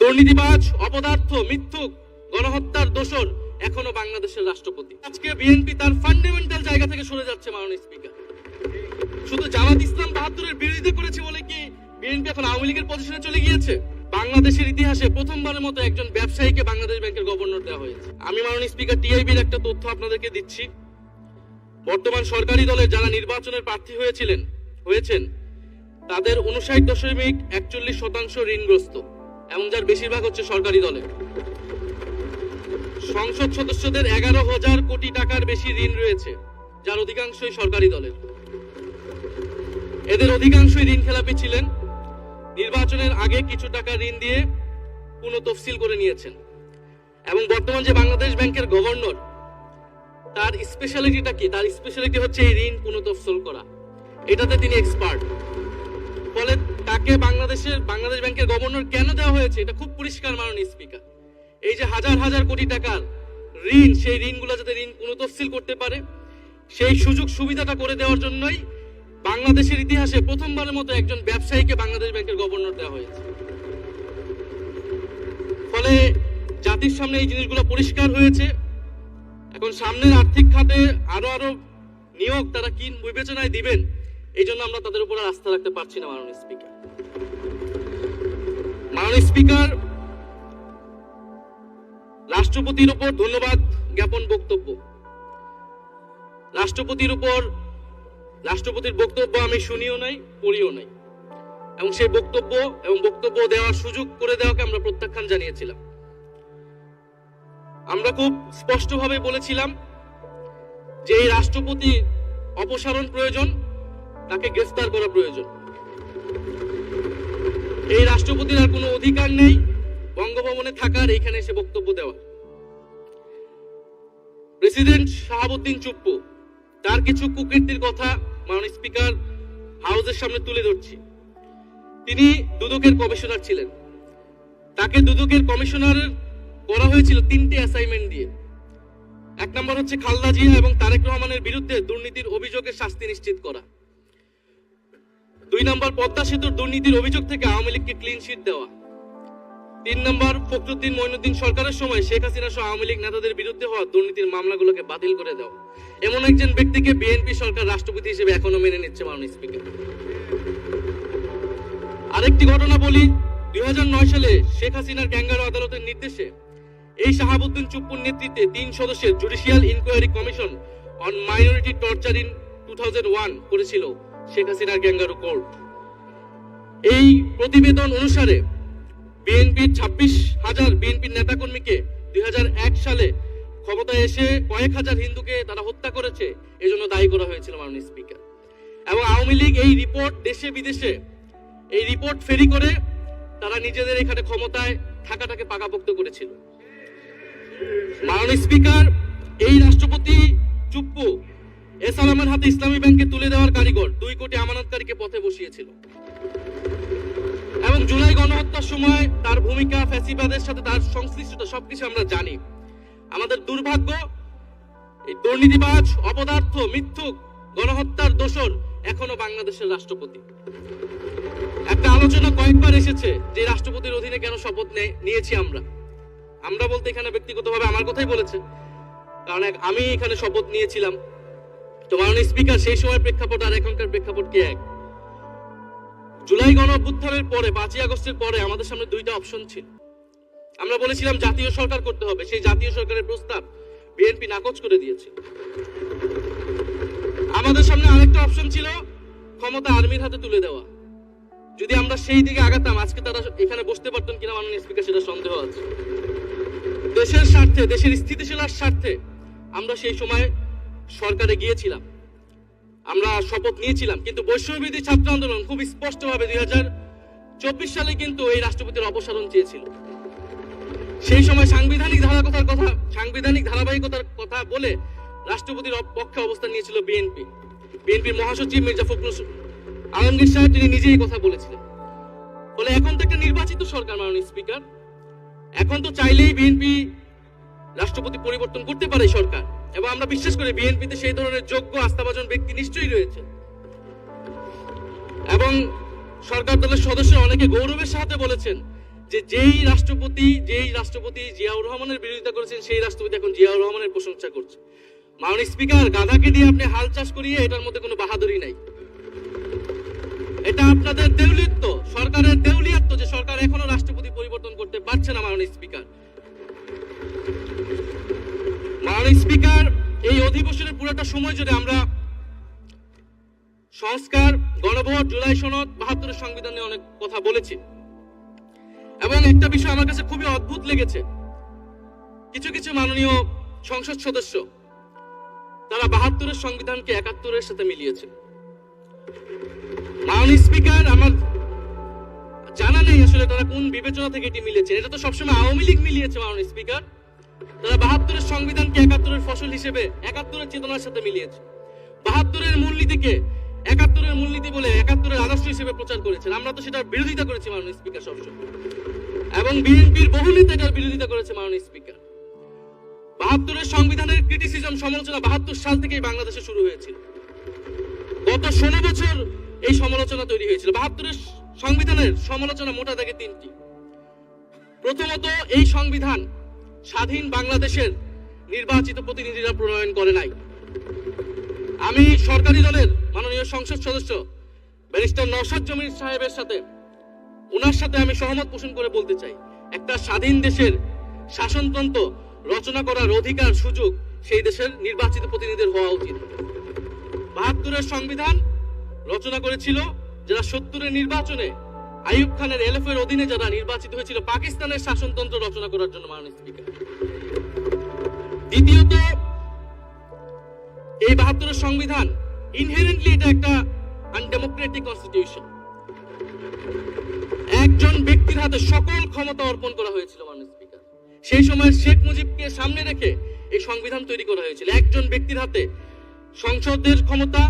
দুর্নীতিবাজ, অপদার্থ, মিথ্যুক, গণহত্যার দোষর এখনো বাংলাদেশের রাষ্ট্রপতি। আজকে বিএনপি তার ফান্ডামেন্টাল জায়গা থেকে সরে যাচ্ছে। মাননীয় স্পিকার, শুধু জামাত ইসলাম ৭২-এর বিরোধিতা করেছে বলে কি বিএনপি এখন আওয়ামী লীগের পজিশনে চলে গিয়েছে? বাংলাদেশের ইতিহাসে প্রথমবারের মতো একজন ব্যবসায়ীকে বাংলাদেশ ব্যাংকের গভর্নর দেওয়া হয়েছে। আমি মাননীয় স্পিকার টিআইবির একটা তথ্য আপনাদেরকে দিচ্ছি। বর্তমান সরকারি দলের যারা নির্বাচনের প্রার্থী হয়েছেন তাদের ৫৯.৪১% ঋণগ্রস্ত এবং যার বেশিরভাগ হচ্ছে সরকারি দলে। সংসদ সদস্যদের ১১,০০০ কোটি টাকার বেশি ঋণ রয়েছে, যার অধিকাংশই সরকারি দলের। এদের অধিকাংশই ঋণ খেলাপি ছিলেন, নির্বাচনের আগে কিছু টাকা ঋণ দিয়ে পুনঃতফসিল করে নিয়েছেন। এবং বর্তমান যে বাংলাদেশ ব্যাংকের গভর্নর, তার স্পেশালিটিটা কি? তার স্পেশালিটি হচ্ছে এই ঋণ পুনঃতফসিল করা। এটাতে তিনি এক্সপার্ট। ফলে তাকে বাংলাদেশ ব্যাংকের গভর্নর কেন দেওয়া হয়েছে এটা খুব পরিষ্কার। মাননীয় স্পিকার, এই যে হাজার হাজার কোটি টাকার ঋণ, সেই ঋণগুলো যাতে ঋণ পুনঃতফসিল করতে পারে সেই সুযোগ সুবিধাটা করে দেওয়ার জন্যই বাংলাদেশের ইতিহাসে প্রথমবারের মতো একজন ব্যবসায়ীকে বাংলাদেশ ব্যাংকের গভর্নর দেওয়া হয়েছে। ফলে জাতির সামনে এই জিনিসগুলো পরিষ্কার হয়েছে। এখন সামনের আর্থিক খাতে আরো নিয়োগ তারা কি বিবেচনায় দিবেন, এই জন্য আমরা তাদের উপর আস্থা রাখতে পারছি না। মাননীয় স্পিকার, রাষ্ট্রপতির উপর ধন্যবাদ জ্ঞাপন বক্তব্য। রাষ্ট্রপতির বক্তব্য আমি শুনিও নাই, পড়িও নাই, এবং সেই বক্তব্য দেওয়ার সুযোগ করে দেওয়াকে আমরা প্রত্যাখ্যান জানিয়েছিলাম। আমরা খুব স্পষ্টভাবে বলেছিলাম যে এই রাষ্ট্রপতি অপসারণ প্রয়োজন, তাকে গ্রেফতার করা প্রয়োজন। এই রাষ্ট্রপতির আর কোনো অধিকার নেই বঙ্গভবনে থাকার, এইখানে এসে বক্তব্য দেওয়া। প্রেসিডেন্ট শাহাবুদ্দিন চুপ্পু, তার কিছু কুকীর্তির কথা মাননীয় স্পিকার হাউসের সামনে তুলে ধরছি। তিনি দুদকের কমিশনার ছিলেন। তাকে দুদকের কমিশনার করা হয়েছিল ৩টে অ্যাসাইনমেন্ট দিয়ে। ১ নম্বর হচ্ছে খালেদা জিয়া এবং তারেক রহমানের বিরুদ্ধে দুর্নীতির অভিযোগের শাস্তি নিশ্চিত করা। ২ নম্বর পদ্মা সেতুর দুর্নীতির অভিযোগ থেকে আওয়ামী লীগকে ক্লিন শিট দেওয়া। ৩ নম্বর ফখরুদ্দিন মঈনুদ্দিন সরকারের সময় শেখ হাসিনা সহ আওয়ামী লীগ নেতাদের বিরুদ্ধে হওয়া দুর্নীতির মামলাগুলোকে বাতিল করে দেওয়া। এমন একজন ব্যক্তিকে বিএনপি সরকার রাষ্ট্রপতি হিসেবে এখনো মেনে নিচ্ছে। মাননীয় স্পিকার, আরেকটি ঘটনা বলি। ২০০৯ সালে শেখ হাসিনার ক্যাঙ্গারু আদালতের নির্দেশে এই শাহাবুদ্দিন চুপ্পুর নেতৃত্বে ৩ সদস্যের judicial inquiry commission on minority torture in 2001 করেছিল শেখ হাসিনার ক্যাঙ্গারু কোর্ট। এই প্রতিবেদন অনুসারে বিএনপির ২৬,০০০ বিএনপির নেতাকর্মীকে ২০০১ সালে ক্ষমতায় এসে কয়েক হাজার হিন্দুকে তারা হত্যা করেছে, এজন্য দায়ী করা হয়েছিল। মাননীয় স্পিকার, এবং আওয়ামী লীগ এই রিপোর্ট দেশে বিদেশে এই রিপোর্ট ফেরি করে তারা নিজেদের এখানে ক্ষমতায় থাকাটাকে পাকাপোক্ত করেছিল। মাননীয় স্পিকার, এই রাষ্ট্রপতি চুপ্পু এসালামের হাতে ইসলামী ব্যাংকে তুলে দেওয়ার কারিগর ২ কোটি আমানতকারীকে পথে বসিয়েছিল। এবং জুলাই গণহত্যার সময় তার ভূমিকা, ফ্যাসিবাদের সাথে তার সংশ্লিষ্টতা সবকিছু আমরা জানি। আমাদের দুর্ভাগ্য, এই দুর্নীতিবাজ, অপদার্থ, মিথ্যুক, গণহত্যার দোষর এখনো বাংলাদেশের রাষ্ট্রপতি। একটা আলোচনা কয়েকবার এসেছে যে রাষ্ট্রপতির অধীনে কেন শপথ নিয়েছি আমরা বলতে এখানে ব্যক্তিগতভাবে আমার কথাই বলেছে, কারণ আমি এখানে শপথ নিয়েছিলাম। তো মাননীয় স্পিকার, সেই সময় প্রেক্ষাপট আর এখনকার প্রেক্ষাপট কি এক? জুলাই গণঅভ্যুত্থানের পরে ৫ই আগস্টের পরে আমাদের সামনে ২টা অপশন ছিল। আমরা বলেছিলাম জাতীয় সরকার করতে হবে, সেই জাতীয় সরকারের প্রস্তাব বিএনপি নাকচ করে দিয়েছে। আমাদের সামনে আরেকটা অপশন ছিল ক্ষমতা আর্মির হাতে তুলে দেওয়া। যদি আমরা সেই দিকে আগাতাম আজকে তারা এখানে বসতে পারতেন কিনা মাননীয় স্পিকার, সেটা সন্দেহ আছে। দেশের স্বার্থে, দেশের স্থিতিশীলার স্বার্থে আমরা সেই সময় সরকারে গিয়েছিলাম, আমরা শপথ নিয়েছিলাম। কিন্তু বৈষম্যবিরোধী ছাত্র আন্দোলন খুব স্পষ্টভাবে ২০২৪ সালে কিন্তু এই রাষ্ট্রপতির অপসারণ চেয়েছিল। সেই সময় সাংবিধানিক ধারাবাহিকতার কথা বলে রাষ্ট্রপতির পক্ষে অবস্থান নিয়েছিল বিএনপির মহাসচিব মির্জা ফখরুল আলমগীর সাহেব, তিনি নিজেই কথা বলেছিলেন। ফলে এখন তো একটা নির্বাচিত সরকার। মাননীয় স্পিকার, এখন তো চাইলেই বিএনপি রাষ্ট্রপতি পরিবর্তন করতে পারে সরকার, এবং আমরা বিশ্বাস করি বিএনপিতে সেই ধরনের যোগ্য আস্থাভাজন ব্যক্তি নিশ্চয়ই রয়েছে। এবং সরকার দলের সদস্য অনেকে গৌরবের সাথে বলেছেন যে যেই রাষ্ট্রপতি জিয়াউর রহমানের বিরোধিতা করেছেন সেই রাষ্ট্রপতি এখন জিয়াউর রহমানের প্রশংসা করছে। মাননীয় স্পিকার, গাধাকে দিয়ে আপনি হাল চাষ করিয়ে এটার মধ্যে কোনো বাহাদুরি নাই। এটা আপনাদের দেউলিত্ব, সরকারের দেউলিয়াত্ব যে সরকার এখনো রাষ্ট্রপতি পরিবর্তন করতে পারছে না। মাননীয় স্পিকার, এই অধিবেশনের পুরোটা সময় জুড়ে আমরা সংস্কার, গণভোট, জুলাই সনদ, ৭২ সংবিধান নিয়ে অনেক কথা বলেছি এবং একটা বিষয় আমার কাছে খুবই অদ্ভুত লেগেছে। কিছু মাননীয় সংসদ সদস্য তারা ৭২ সংবিধানকে ৭১ সাথে মিলিয়েছে। মাননীয় স্পিকার, আমার জানা নেই আসলে তারা কোন বিবেচনা থেকে এটি মিলেছে। এটা তো সবসময় আওয়ামী লীগ মিলিয়েছে। মাননীয় স্পিকার, তারা ৭২ সংবিধানকে ৭১ ফসল হিসেবে ৭১ চেতনার সাথে মিলিয়েছে। ৭২ মূলনীতিকে ৭১ মূলনীতি বলে ৭১ আদর্শ হিসেবে প্রচার করেছেন। আমরা তো সেটার বিরোধিতা করেছি মাননীয় স্পিকার সবসময়, এবং বিএনপির বহু নেতা এটার বিরোধিতা করেছে। মাননীয় স্পিকার, ৭২ সংবিধানের ক্রিটিসিজম, সমালোচনা ৭২ সাল থেকেই বাংলাদেশে শুরু হয়েছিল। গত ১৬ বছর এই সমালোচনা তৈরি হয়েছিল। ৭২ সংবিধানের সমালোচনা মোটা দাগে ৩টি। প্রথমত, এই সংবিধান স্বাধীন বাংলাদেশের নির্বাচিত প্রতিনিধিরা প্রণয়ন করে নাই। আমি সরকারি দলের মাননীয় সংসদ সদস্য ব্যারিস্টার নওশাদ জমির সাহেবের সাথে আমি সহমত পোষণ করে বলতে চাই, একটা স্বাধীন দেশের শাসনতন্ত্র রচনা করার অধিকার, সুযোগ সেই দেশের নির্বাচিত প্রতিনিধিদের হওয়া উচিত। ৭২ সংবিধান রচনা করেছিল যারা ৭০ নির্বাচনে আইয়ুব খানের এলএফের অধীনে যারা নির্বাচিত হয়েছিল পাকিস্তানের শাসনতন্ত্র রচনা করার জন্য। মাননীয় স্পিকার, দ্বিতীয়ত, এই ৭২ সংবিধান ইনহেরেন্টলি এটা একটা আনডেমোক্রেটিক কনস্টিটিউশন। একজন ব্যক্তির হাতে সকল ক্ষমতা অর্পণ করা হয়েছিল। মাননীয় স্পিকার, সেই সময় শেখ মুজিবকে সামনে রেখে এই সংবিধান তৈরি করা হয়েছিল। একজন ব্যক্তির হাতে সংসদের ক্ষমতা,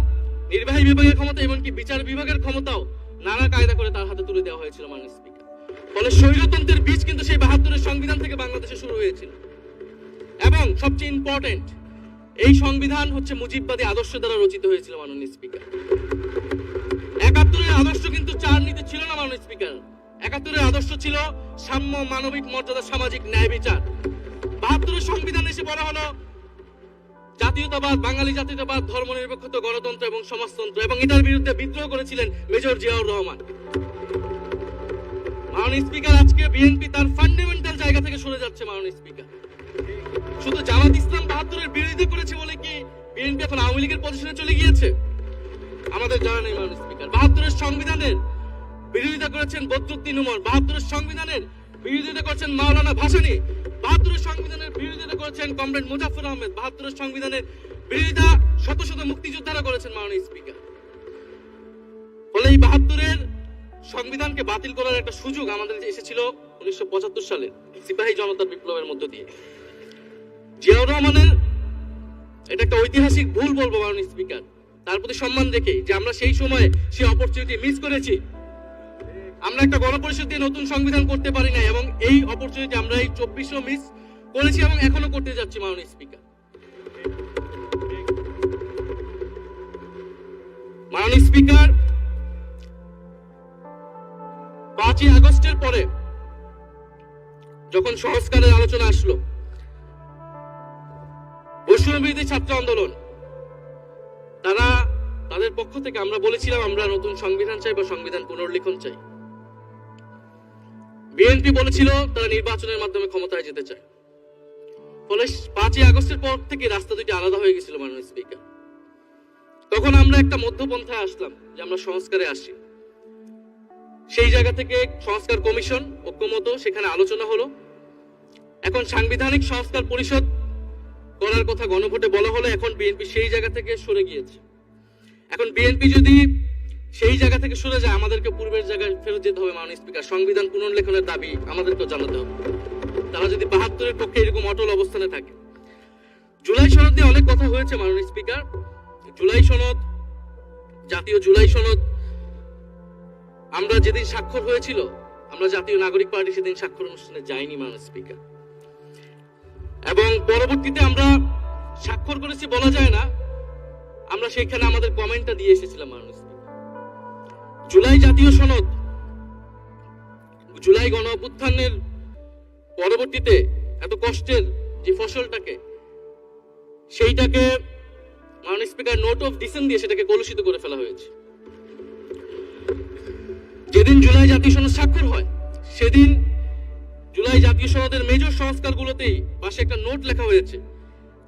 নির্বাহী বিভাগের ক্ষমতা, এমনকি বিচার বিভাগের ক্ষমতাও নানা কায়দা করে তার হাতে তুলে দেওয়া হয়েছিল। মাননীয় স্পিকার, ফলে স্বৈরতন্ত্রের বীজ কিন্তু সেই ৭২ সংবিধান থেকে বাংলাদেশে শুরু হয়েছিল। এবং সবচেয়ে ইম্পর্টেন্ট, এই সংবিধান হচ্ছে মুজিববাদী আদর্শ দ্বারা রচিত হয়েছিল। মাননীয় স্পিকার, ৭১ আদর্শ কিন্তু ৪ নীতি ছিল না। মাননীয় স্পিকার, ৭১ আদর্শ ছিল সাম্য, মানবিক মর্যাদা, সামাজিক ন্যায় বিচার। ৭২ সংবিধান এসে বলা হলো জাতীয়তাবাদ, বাঙালি জাতীয়তাবাদ, ধর্মনিরপেক্ষতা, গণতন্ত্র এবং সমাজতন্ত্র, এবং এটার বিরুদ্ধে বিদ্রোহ করেছিলেন মেজর জিয়াউর রহমান। মাননীয় স্পিকার, আজকে বিএনপি তার ফান্ডামেন্টাল জায়গা থেকে সরে যাচ্ছে। মাননীয় স্পিকার, শুধু জামাত ইসলাম ৭২ বিরোধিতা করেছে বলে কি বিএনপি এখন আওয়ামী লীগের পজিশনে চলে গিয়েছে? আমাদের জানা নেই। মাননীয় স্পিকার, ৭২ সংবিধানের বিরোধিতা করেছেন বদরুদ্দিন উমর, ৭২ সংবিধানের বিরোধিতা করেছেন মাওলানা ভাসানী, ৭২ সংবিধানের বিরোধিতা করেছেন কমরেড মুজাফফর আহমেদ, ৭২ সংবিধানের বিরোধিতা শত শত মুক্তিযোদ্ধারা করেছেন। মাননীয় স্পিকার, ফলে এই ৭২ সংবিধানকে বাতিল করার একটা সুযোগ আমাদের এসেছিল ১৯৭৫ সালে সিপাহী জনতার বিপ্লবের মধ্য দিয়ে। জিয়াউর রহমানের এটা একটা ঐতিহাসিক ভুল বলবো মাননীয় স্পিকার, তার প্রতি সম্মান রেখে, যে আমরা সেই সময় সেই অপরচুনিটি মিস করেছি। আমরা একটা গণপরিষদ দিয়ে নতুন সংবিধান করতে পারি না, এবং এই অপরচুনিটি আমরা এই ২৪ মিস করেছি এবং এখনো করতে যাচ্ছি। মাননীয় স্পিকার, মাননীয় স্পিকার, ৫ই আগস্টের পরে যখন সংস্কারের আলোচনা আসলো, বৈষম্যবিরোধী ছাত্র আন্দোলন তারা তাদের পক্ষ থেকে আমরা বলেছিলাম আমরা নতুন সংবিধান চাই বা সংবিধান পুনর্লিখন চাই। বিএনপি বলেছিল তারা নির্বাচনের মাধ্যমে ক্ষমতায় যেতে চায়। ফলে ৫ই আগস্টের পর থেকে রাস্তা দুটি আলাদা হয়ে গেছিল। মাননীয় স্পিকার, তখন আমরা একটা মধ্যপন্থায় আসলাম যে আমরা সংস্কারে আসি। সেই জায়গা থেকে সংস্কার কমিশন ঐক্যমত, সেখানে আলোচনা হলো। এখন সাংবিধানিক সংস্কার পরিষদ করার কথা গণভোটে বলা হলো। এখন বিএনপি সেই জায়গা থেকে সরে গিয়েছে। এখন বিএনপি যদি সেই জায়গা থেকে সরে যায়, আমাদেরকে পূর্বের জায়গায় ফেরত যেতে হবে। মাননীয় স্পিকার, সংবিধান পুনর্লেখনের দাবি আমাদেরকে জানাতে হবে। তারা যদি ৭২ পক্ষে এরকম অটল অবস্থানে থাকে। জুলাই সনদ নিয়ে অনেক কথা হয়েছে। মাননীয় স্পিকার, জুলাই সনদ, জাতীয় জুলাই সনদ, আমরা যেদিন স্বাক্ষর হয়েছিল, আমরা জাতীয় নাগরিক পার্টি সেদিন স্বাক্ষর অনুষ্ঠানে যাইনি। মাননীয় স্পিকার, এবং পরবর্তীতে আমরা স্বাক্ষর করেছি বলা যায় না, আমরা সেখানে আমাদের কমেন্টটা দিয়ে এসেছিলাম। মাননীয় স্পিকার, জুলাই জাতীয় সনদ, জুলাই গণ অভ্যুত্থানের পরবর্তীতে এত কষ্টের যে ফসলটাকে সেইটাকে মাননীয় স্পিকার নোট অফ ডিসেন্ট দিয়ে সেটাকে কলুষিত করে ফেলা হয়েছে। যেদিন জুলাই জাতীয় সনদ স্বাক্ষর হয় সেদিন জুলাই জাতীয় সনদের মেজর সংস্কারগুলোতেই পাশে একটা নোট লেখা হয়েছে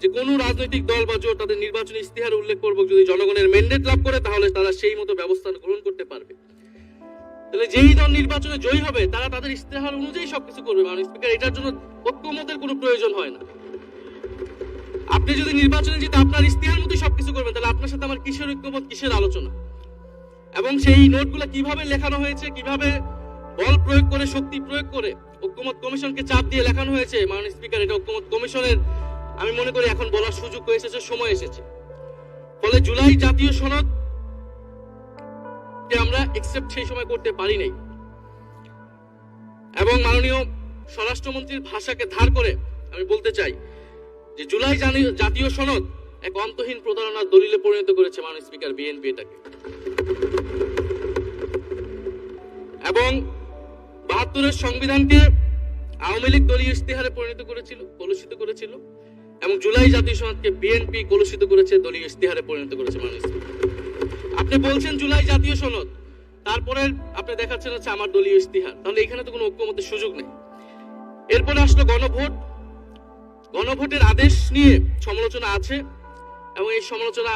যে কোনো রাজনৈতিক দল বা জোট তাদের নির্বাচনী ইস্তিহার উল্লেখ পূর্বক যদি জনগণের ম্যান্ডেট লাভ করে তাহলে তারা সেই মতো ব্যবস্থা গ্রহণ করতে পারবে। তাহলে যেই দল নির্বাচনে জয়ী হবে তারা তাদের ইস্তেহার অনুযায়ী সবকিছু করবে। মাননীয় স্পিকার, এটার জন্য ঐক্যমতের কোনো প্রয়োজন হয় না। আপনি যদি নির্বাচনে জিতে আপনার ইস্তেহার মতোই সবকিছু করবেন তাহলে আপনার সাথে আমার কিসের ঐক্যমত, কিসের আলোচনা? এবং সেই নোটগুলো কিভাবে লেখানো হয়েছে, কিভাবে বল প্রয়োগ করে, শক্তি প্রয়োগ করে ঐক্যমত কমিশনকে চাপ দিয়ে লেখানো হয়েছে, মাননীয় স্পিকার, এটা ঐক্যমত কমিশনের আমি মনে করি এখন বলার সুযোগ হয়ে এসেছে, সময় এসেছে। ফলে জুলাই জাতীয় সনদ আমরা একসেপ্ট সেই সময় করতে পারি নাই। এবং মাননীয় স্বরাষ্ট্রমন্ত্রীর ভাষাকে ধার করে আমি বলতে চাই যে জুলাই জাতীয় সনদ এক অন্তহীন প্রতারণার দলিলে পরিণত করেছে মাননীয় স্পিকার বিএনপি এটাকে। এবং ৭২-এর সংবিধানকে আওয়ামী লীগ দলীয় ইস্তেহারে পরিণত করেছিল, কলুষিত করেছিল। এবং জুলাই জাতীয় সনদকে বিএনপি কলুষিত করেছে, দলীয় ইস্তেহারে পরিণত করেছে মাননীয় স্পিকার। আপনি বলছেন জুলাই জাতীয় সনদ, তারপরে আপনি দেখাচ্ছেন হচ্ছে আমার দলীয় ইস্তিহার, তাহলে এখানে তো কোনো ঐক্যমতের সুযোগ নেই। এরপরে আসলো গণভোট। গণভোটের আদেশ নিয়ে সমালোচনা আছে এবং এই সমালোচনা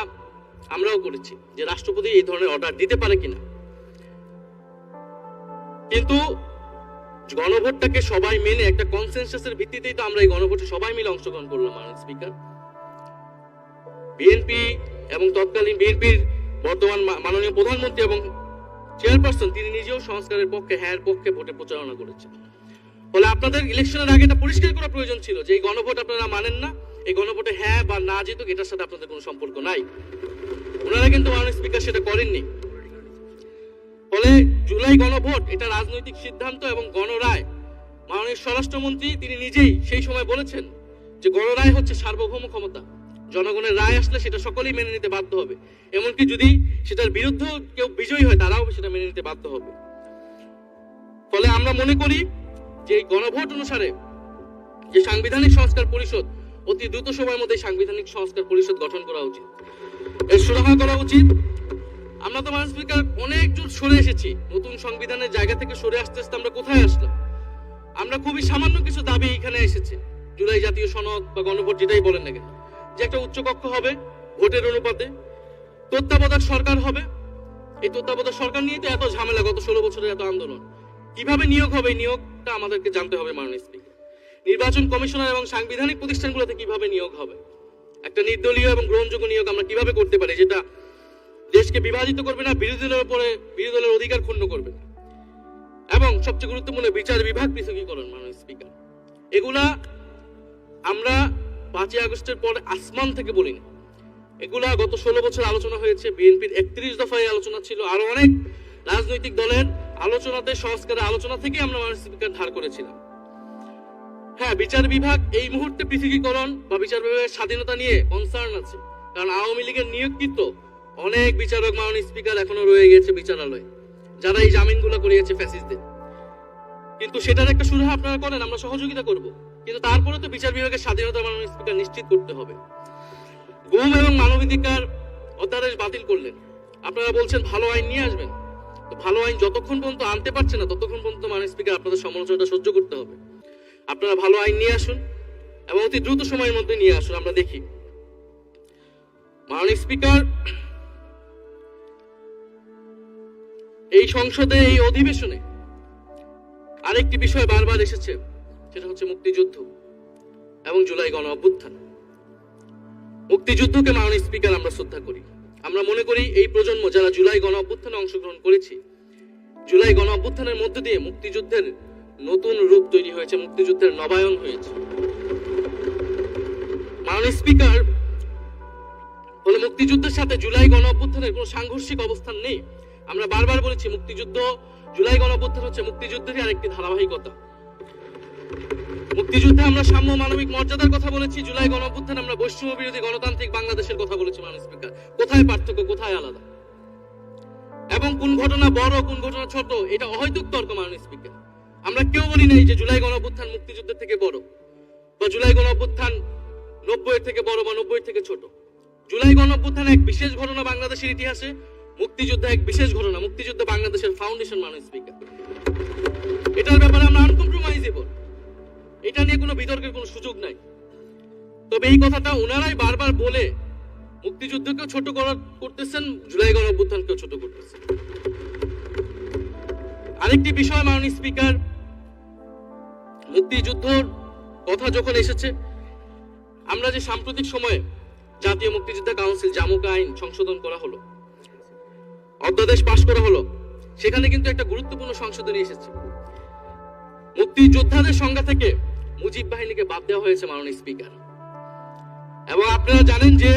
আমরাও করেছি যে রাষ্ট্রপতি এই ধরনের অর্ডার দিতে পারে কিনা। কিন্তু গণভোটটাকে সবাই মেনে একটা কনসেনসাসের ভিত্তিতেই তো আমরা এই গণভোটে সবাই মিলে অংশগ্রহণ করলাম মাননীয় স্পিকার। বিএনপি এবং তৎকালীন বিএনপির বর্তমান মাননীয় প্রধানমন্ত্রী এবং চেয়ারপারসন তিনি নিজেও সংস্কারের পক্ষে, হ্যাঁ পক্ষে ভোটে প্রচারণা করেছেন। ফলে আপনাদের ইলেকশনের আগে এটা পরিষ্কার করা প্রয়োজন ছিল যে এই গণভোট আপনারা মানেন না, এই গণভোটে হ্যাঁ বা না জিতুক এটার সাথে আপনাদের কোনো সম্পর্ক নাই। ওনারা কিন্তু মাননীয় স্পিকার সেটা করেননি। ফলে জুলাই গণভোট এটা রাজনৈতিক সিদ্ধান্ত এবং গণরায়। মাননীয় স্বরাষ্ট্রমন্ত্রী তিনি নিজেই সেই সময় বলেছেন যে গণরায় হচ্ছে সার্বভৌম ক্ষমতা, জনগণের রায় আসলে সেটা সকলেই মেনে নিতে বাধ্য হবে, এমনকি যদি সেটার বিরুদ্ধে কেউ বিজয়ী হয় তারাও সেটা মেনে নিতে বাধ্য হবে। ফলে আমরা মনে করি যে এই গণভোট অনুসারে যে সাংবিধানিক সংস্কার পরিষদ অতি দ্রুত সময়ের মধ্যে সাংবিধানিক সংস্কার পরিষদ গঠন করা উচিত, এর সুরাহা করা উচিত। আমরা তো মাননীয় স্পিকার অনেক দূর সরে এসেছি, নতুন সংবিধানের জায়গা থেকে সরে আসতে আসতে আমরা কোথায় আসলাম? আমরা খুবই সামান্য কিছু দাবি এখানে এসেছে, জুলাই জাতীয় সনদ বা গণভোট যেটাই বলেন না কেন, যে একটা উচ্চকক্ষ হবে ভোটের অনুপাতে, তত্ত্বাবধায়ক সরকার হবে। এই তত্ত্বাবধায়ক সরকার নিয়ে তো এত ঝামেলা, গত 16 বছরের এত আন্দোলন। কিভাবে নিয়োগ হবে, নিয়োগটা আমাদেরকে জানতে হবে মাননীয় স্পিকার। নির্বাচন কমিশনার এবং সাংবিধানিক প্রতিষ্ঠানগুলোতে কিভাবে নিয়োগ হবে, একটা নির্দলীয় এবং গ্রহণযোগ্য নিয়োগ আমরা কিভাবে করতে পারি যেটা দেশকে বিভাজিত করবে না, বিরোধী দলের উপরে বিরোধী দলের অধিকার ক্ষুণ্ণ করবে না। এবং সবচেয়ে গুরুত্বপূর্ণ বিচার বিভাগ পৃথকীকরণ মাননীয় স্পিকার। এগুলা আমরা 5ই আগস্টের পরে আসমান থেকে বলিনি, এগুলা গত 16 বছর আলোচনা হয়েছে। বিএনপির 31 দফায় আলোচনা ছিল, আরো অনেক রাজনৈতিক দলের আলোচনাতে, সংস্কারের আলোচনা থেকে আমরা মাননীয় স্পিকার ধার করেছিলাম। হ্যাঁ, বিচার বিভাগ এই মুহূর্তে পৃথকীকরণ বা বিচার বিভাগের স্বাধীনতা নিয়ে কনসার্ন আছে, কারণ আওয়ামী লীগের নিয়োগকৃত অনেক বিচারক মাননীয় স্পিকার এখনো রয়ে গেছে বিচারালয়ে, যারা এই জামিনগুলো করিয়েছে ফ্যাসিস্টদের। কিন্তু সেটার একটা সুরাহা আপনারা করেন, আমরা সহযোগিতা করব, কিন্তু তারপরে তো বিচার বিভাগের স্বাধীনতা মাননীয় স্পিকার নিশ্চিত করতে হবে। গুম এবং মানবাধিকার অধ্যাদেশ বাতিল করলেন, আপনারা বলছেন ভালো আইন নিয়ে আসবেন। তো ভালো আইন যতক্ষণ পর্যন্ত আনতে পারছে না ততক্ষণ পর্যন্ত মাননীয় স্পিকার আপনাদের সমালোচনাটা সহ্য করতে হবে। আপনারা ভালো আইন নিয়ে আসুন এবং অতি দ্রুত সময়ের মধ্যে নিয়ে আসুন, আমরা দেখি। মাননীয় স্পিকার, এই সংসদে, এই অধিবেশনে আরেকটি বিষয় বারবার এসেছে, সেটা হচ্ছে মুক্তিযুদ্ধ এবং জুলাই গণ অভ্যুত্থান। মুক্তিযুদ্ধকে মাননীয় স্পিকার আমরা শ্রদ্ধা করি। আমরা মনে করি এই প্রজন্ম যারা জুলাই গণ অভ্যুত্থানে অংশগ্রহণ করেছি, জুলাই গণ অভ্যুত্থানের মধ্য দিয়ে মুক্তিযুদ্ধের নতুন রূপ তৈরি হয়েছে, মুক্তিযুদ্ধের নবায়ন হয়েছে। মাননীয় স্পিকার, ফলে মুক্তিযুদ্ধের সাথে জুলাই গণ অভ্যুত্থানের কোনো সাংঘর্ষিক অবস্থান নেই। আমরা বারবার বলেছি মুক্তিযুদ্ধ, জুলাই গণ অভ্যুত্থান হচ্ছে মুক্তিযুদ্ধেরই আরেকটি ধারাবাহিকতা। মুক্তিযুদ্ধে আমরা সাম্য মানবিক মর্যাদার কথা বলেছি, জুলাই গণ অভ্যুত্থানে আমরা বৈষম্য বিরোধী গণতান্ত্রিক বাংলাদেশের কথা বলেছি মাননীয় স্পিকার। কোথায় পার্থক্য, কোথায় আলাদা? এবং কোন ঘটনা বড়, কোন ঘটনা ছোট, এটা অহৈতুক তর্ক মাননীয় স্পিকার। আমরা কেউ বলি নাই যে জুলাই গণঅভ্যুত্থান মুক্তিযুদ্ধের থেকে বড়, বা জুলাই গণঅভ্যুত্থান 90-এর থেকে বড় বা 90-এর থেকে ছোট। জুলাই গণঅভ্যুত্থান এক বিশেষ ঘটনা বাংলাদেশের ইতিহাসে, মুক্তিযুদ্ধ এক বিশেষ ঘটনা। মুক্তিযুদ্ধ বাংলাদেশের ফাউন্ডেশন, মাননীয় স্পিকার। এটার ব্যাপারে আমরা আনকম্প্রোমাইজেবল, এটা নিয়ে কোনো বিতর্কের কোনো সুযোগ নাই। তবে এই কথাটা ওনারাই বারবার বলে মুক্তিযুদ্ধকেও ছোট করতেছেন, জুলাই গণঅভ্যুত্থানকেও ছোট করতেছেন। আরেকটি বিষয় মাননীয় স্পিকার, মুক্তিযুদ্ধর কথা যখন এসেছে, আমরা যে সাম্প্রতিক সময়ে জাতীয় মুক্তিযোদ্ধা কাউন্সিল জামুকা আইন সংশোধন করা হলো, অধ্যাদেশ পাশ করা হলো, সেখানে কিন্তু একটা গুরুত্বপূর্ণ সংশোধনী এসেছে। মুক্তিযোদ্ধাদের সংজ্ঞা থেকে মুজিব বাহিনীকে বাদ দেওয়া হয়েছে মাননীয় স্পিকার। এবং আপনারা জানেন যে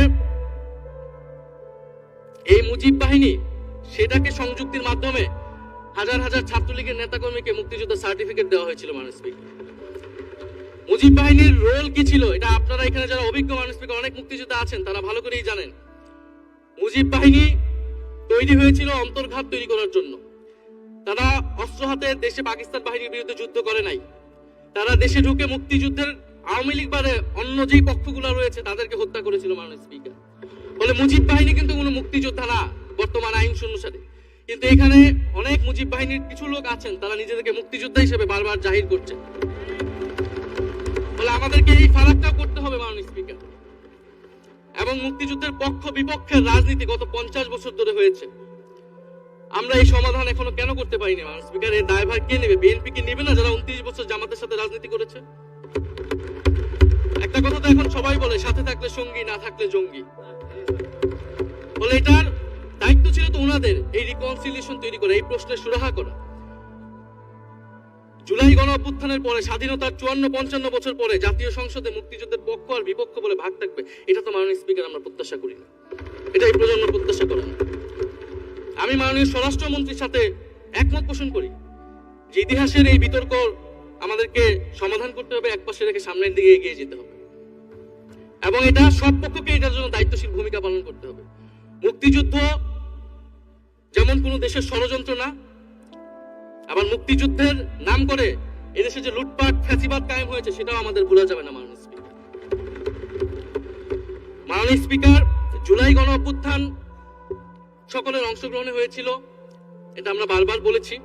এই মুজিব বাহিনী, সেটাকে সংযুক্তির মাধ্যমে হাজার হাজার ছাত্রলীগের নেতাকর্মীকে মুক্তিযোদ্ধা সার্টিফিকেট দেওয়া হয়েছিল মাননীয় স্পিকার। মুজিব বাহিনীর রোল কি ছিল, এটা আপনারা এখানে যারা অভিজ্ঞ মাননীয় স্পিকার, অনেক মুক্তিযোদ্ধা আছেন, তারা ভালো করেই জানেন। মুজিব বাহিনী তৈরি হয়েছিল অন্তর্ঘাত তৈরি করার জন্য। তারা অস্ত্র হাতে দেশে পাকিস্তান বাহিনীর বিরুদ্ধে যুদ্ধ করে নাই। তারা দেশে ঢুকে মুক্তিযুদ্ধের আওয়ামী লীগ বাদে অন্য যেই পক্ষগুলো রয়েছে তাদেরকে হত্যা করেছিল মাননীয় স্পিকার। বলে মুজিব বাহিনী কিন্তু কোনো মুক্তিযোদ্ধা না বর্তমান আইন অনুসারে। কিন্তু এখানে অনেক মুজিব বাহিনীর কিছু লোক আছেন, তারা নিজেদেরকে মুক্তিযোদ্ধা হিসেবে বারবার জাহির করছে। বলে আমাদেরকে এই ফারাকটা করতে হবে মাননীয় স্পিকার। এবং মুক্তিযুদ্ধের পক্ষ বিপক্ষের রাজনীতি গত 50 বছর ধরে হয়েছে। আমরা এই সমাধান এখনো কেন করতে পারিনি মাননীয় স্পিকার? এর দায়ভার কে নেবে? বিএনপি কি নেবে না, যারা 29 বছর জামাতের সাথে রাজনীতি করেছে? একটা কথা তো এখন সবাই বলে, সাথে থাকলে সঙ্গী, না থাকলে জঙ্গি। বলে এটার দায়িত্ব ছিল তো ওনাদের, এই রিকনসিলিয়েশন তৈরি করা, এই প্রশ্নের সুরাহা করা। জুলাই গণঅভ্যুত্থানের পরে, স্বাধীনতার 54-55 বছর পরে জাতীয় সংসদে মুক্তিযুদ্ধের পক্ষ আর বিপক্ষ বলে ভাগ থাকবে, এটা তো মাননীয় স্পিকার আমরা প্রত্যাশা করি না, এটা এই প্রজন্ম প্রত্যাশা করে না। আমি মাননীয় স্বরাষ্ট্রমন্ত্রীর সাথে একমত পোষণ করি যে ইতিহাসের এই বিতর্ক আমাদেরকে সমাধান করতে হবে, একপাশে রেখে সামনের দিকে এগিয়ে যেতে হবে। এবং এটা সব পক্ষকে এটার জন্য দায়িত্বশীল ভূমিকা পালন করতে হবে। মুক্তিযুদ্ধ যেমন কোনো দেশের ষড়যন্ত্র না, আবার মুক্তিযুদ্ধের নাম করে এদেশে যে লুটপাট ফ্যাসিবাদ কায়েম হয়েছে, সেটাও আমাদের ভুলা যাবে না মাননীয় স্পিকার। মাননীয় স্পিকার, জুলাই গণঅভ্যুত্থান সকলের অংশগ্রহণে হয়েছিল, এটা আমরা বারবার বলেছি।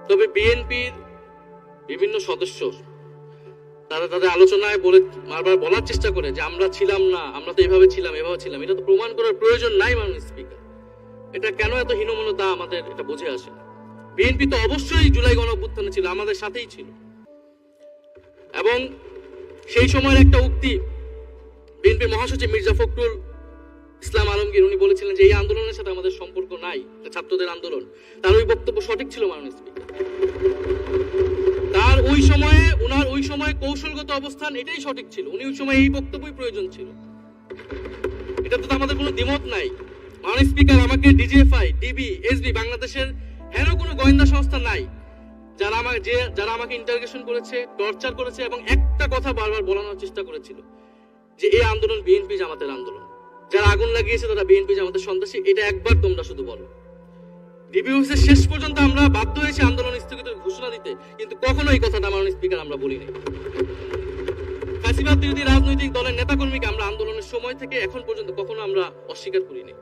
তবে বিএনপির বিভিন্ন সদস্য তারা তাদের আলোচনায় বারবার বলার চেষ্টা করে যে আমরা ছিলাম না, আমরা তো এভাবে ছিলাম। এটা তো প্রমাণ করার প্রয়োজন নাই মাননীয় স্পিকার। এটা কেন এত হীনমন্যতা আমাদের এটা বুঝে আসে না। বিএনপি তো অবশ্যই জুলাই গণঅভ্যুত্থানে ছিল, আমাদের সাথেই ছিল। এবং সেই সময়ের একটা উক্তি বিএনপির মহাসচিব মির্জা ফখরুল ইসলাম আলমগীর, উনি বলেছিলেন যে এই আন্দোলনের সাথে আমাদের সম্পর্ক নাই, ছাত্রদের আন্দোলন। তার ওই বক্তব্য সঠিক ছিল মাননীয় স্পিকার। তার ওই সময়ে কৌশলগত অবস্থান এটাই সঠিক ছিল। উনি ওই সময় এই বক্তব্যই প্রয়োজন ছিল, এটা তো আমাদের কোনো দ্বিমত নাই। মাননীয় স্পিকার, আমাকে ডিজিএফআই, ডিবি, এসবি, বাংলাদেশের হেন কোনো গোয়েন্দা সংস্থা নাই যারা আমাকে ইন্টারোগেশন করেছে, টর্চার করেছে এবং একটা কথা বারবার বলানোর চেষ্টা করেছিল যে এই আন্দোলন বিএনপি জামাতের আন্দোলন, যারা আগুন লাগিয়েছে তারা বিএনপি জামাতের সন্ত্রাসী। এটা একবার তোমরা শুধু বলো। ডিবি অফিসের শেষ পর্যন্ত আমরা বাধ্য হয়েছি আন্দোলন স্থগিতের ঘোষণা দিতে, কিন্তু কখনো এই কথাটা মাননীয় স্পিকার আমরা বলিনি। ফ্যাসিবাদ বিরোধী রাজনৈতিক দলের নেতাকর্মীকে আমরা আন্দোলনের সময় থেকে এখন পর্যন্ত কখনো আমরা অস্বীকার করিনি।